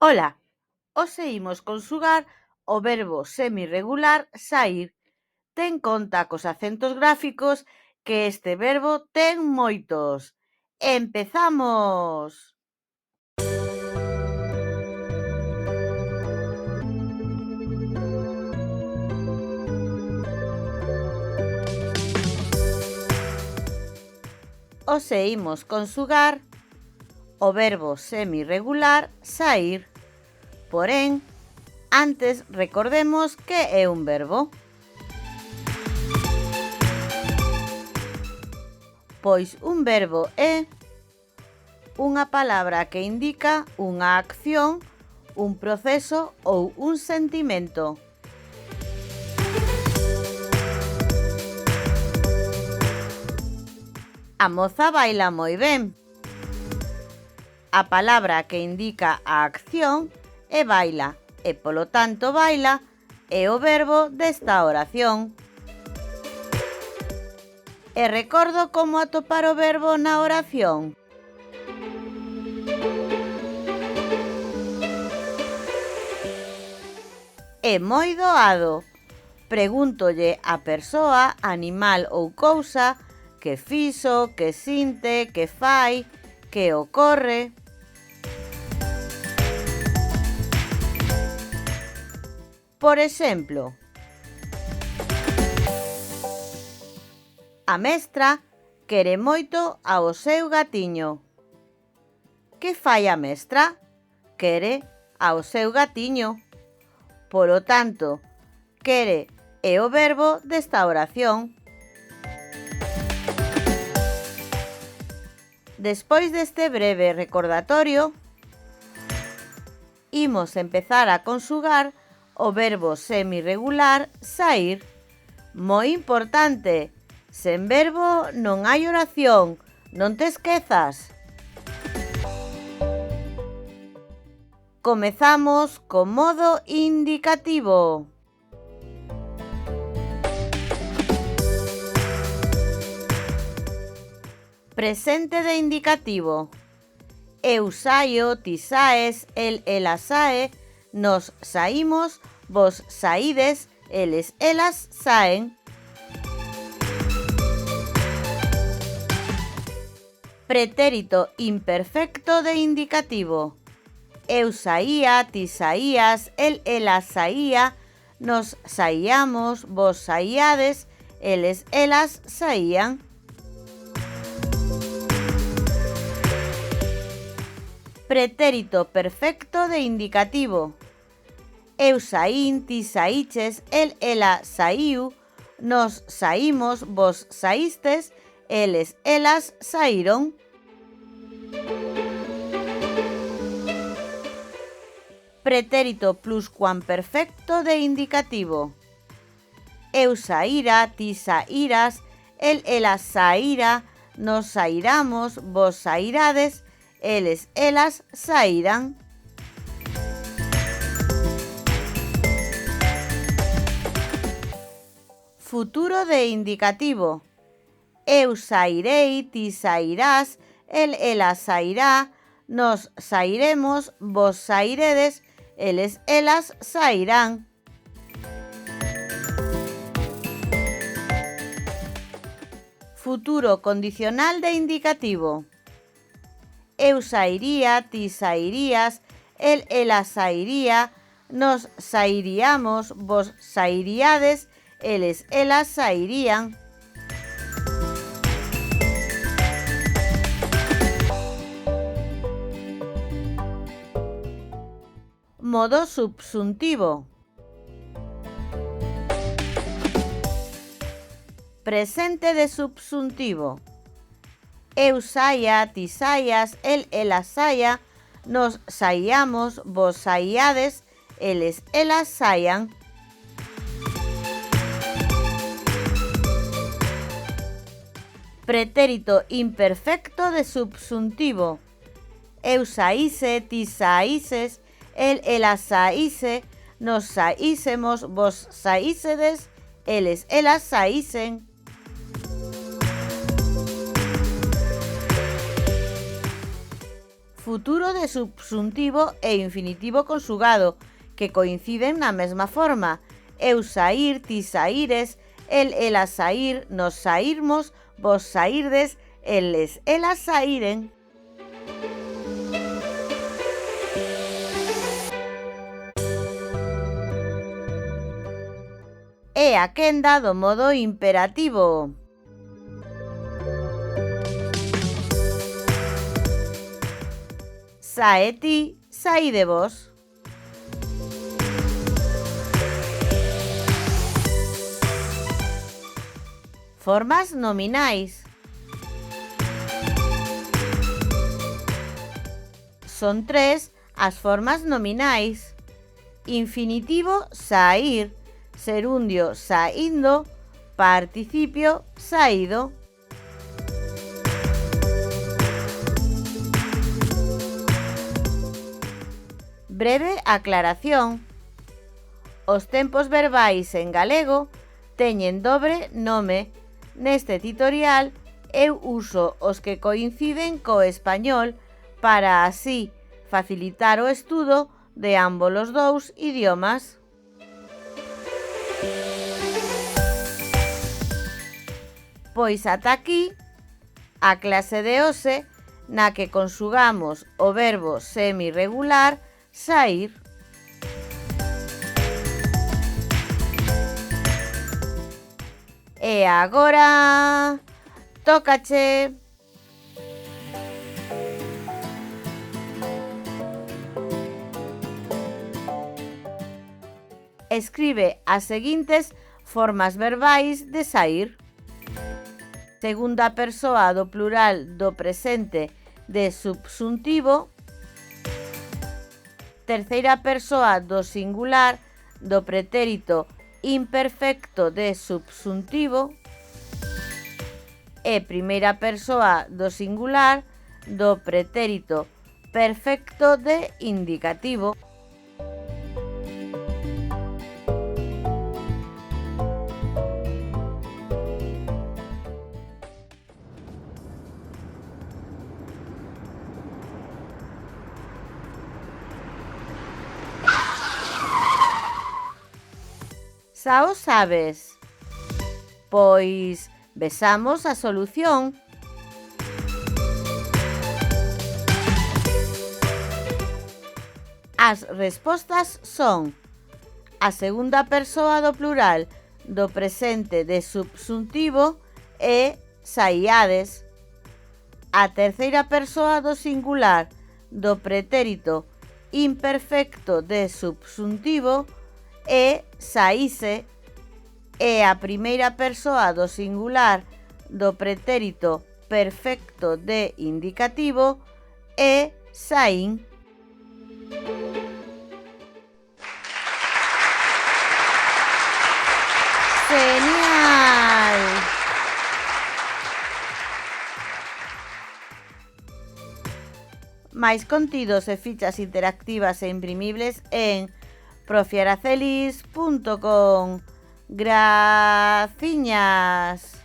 Ola, hoxe imos conxugar o verbo semirregular saír. Ten conta cos acentos gráficos que este verbo ten moitos. ¡Empezamos! Hoxe imos conxugar o verbo semirregular saír. Porén, antes recordemos que é un verbo. Pois un verbo é unha palabra que indica unha acción, un proceso ou un sentimento. A moza baila moi ben. A palabra que indica a acción é baila e, polo tanto, baila é o verbo desta oración. E recordo como atopar o verbo na oración. É moi doado. Pregúntolle á persoa, animal ou cousa que fixo, que sinte, que fai, que ocorre. Por exemplo, a mestra quere moito ao seu gatiño. Que fai a mestra? Quere ao seu gatiño. Polo tanto, quere é o verbo desta oración. Despois deste breve recordatorio, imos empezar a conxugar o verbo semirregular saír. Moi importante, sen verbo non hai oración, non te esquezas. Comezamos co modo indicativo. Presente de indicativo. Eu saio, ti saes, el, ela sae, nos saímos, vos saídes, eles, elas saen. Pretérito imperfecto de indicativo. Eu saía, ti saías, el, ela saía, nos saíamos, vos saíades, eles, elas saían. Pretérito perfecto de indicativo. Eu saín, ti saíches, el, ela saíu, nos saímos, vos saístes, eles, elas saíron. Pretérito pluscuamperfecto de indicativo. Eu saíra, ti saíras, el, ela saíra, nos saíramos, vos saírades, eles, elas saíran. Futuro de indicativo. Eu sairei, ti sairás, el, ela sairá, nos sairemos, vos sairedes, eles, elas sairán. Futuro condicional de indicativo. Eu sairía, ti sairías, el, ela sairía, nos sairíamos, vos sairíades, eles, elas sairían. Modo subxuntivo. Presente de subxuntivo. Eu saia, ti saias, el, ela saia, nos saíamos, vos saíades, eles, elas saian. Pretérito imperfecto de subxuntivo. Eu saíse, ti saíses, el, ela saíse, nos saísemos, vos saísedes, eles, elas saísen. futuro de subxuntivo e infinitivo conxugado, que coinciden na mesma forma. Eu saír, ti saíres, el, ela saír, nos saírmos, vos saírdes, eles, elas saíren. E a quenda do modo imperativo. Sae ti, saíde vos. Formas nominais. Son 3 as formas nominais. Infinitivo, saír. Serundio, saíndo. Participio, saído. Breve aclaración. Os tempos verbais en galego teñen dobre nome. Neste tutorial eu uso os que coinciden co español para así facilitar o estudo de ambos os dous idiomas. Pois ata aquí a clase de hoxe na que conxugamos o verbo semirregular saír. E agora tócache. Escribe as seguintes formas verbais de saír. Segunda persoa do plural do presente de subxuntivo. Terceira persoa do singular do pretérito imperfecto de subxuntivo. E primeira persoa do singular do pretérito perfecto de indicativo. Xa o sabes? Pois vexamos a solución. As respostas son: a segunda persoa do plural do presente de subxuntivo é saíades. A terceira persoa do singular do pretérito imperfecto de subxuntivo é saíse. E a primeira persoa do singular do pretérito perfecto de indicativo é saín. ¡Genial! Máis contidos e fichas interactivas e imprimibles en profiaracelis.com. Graciñas.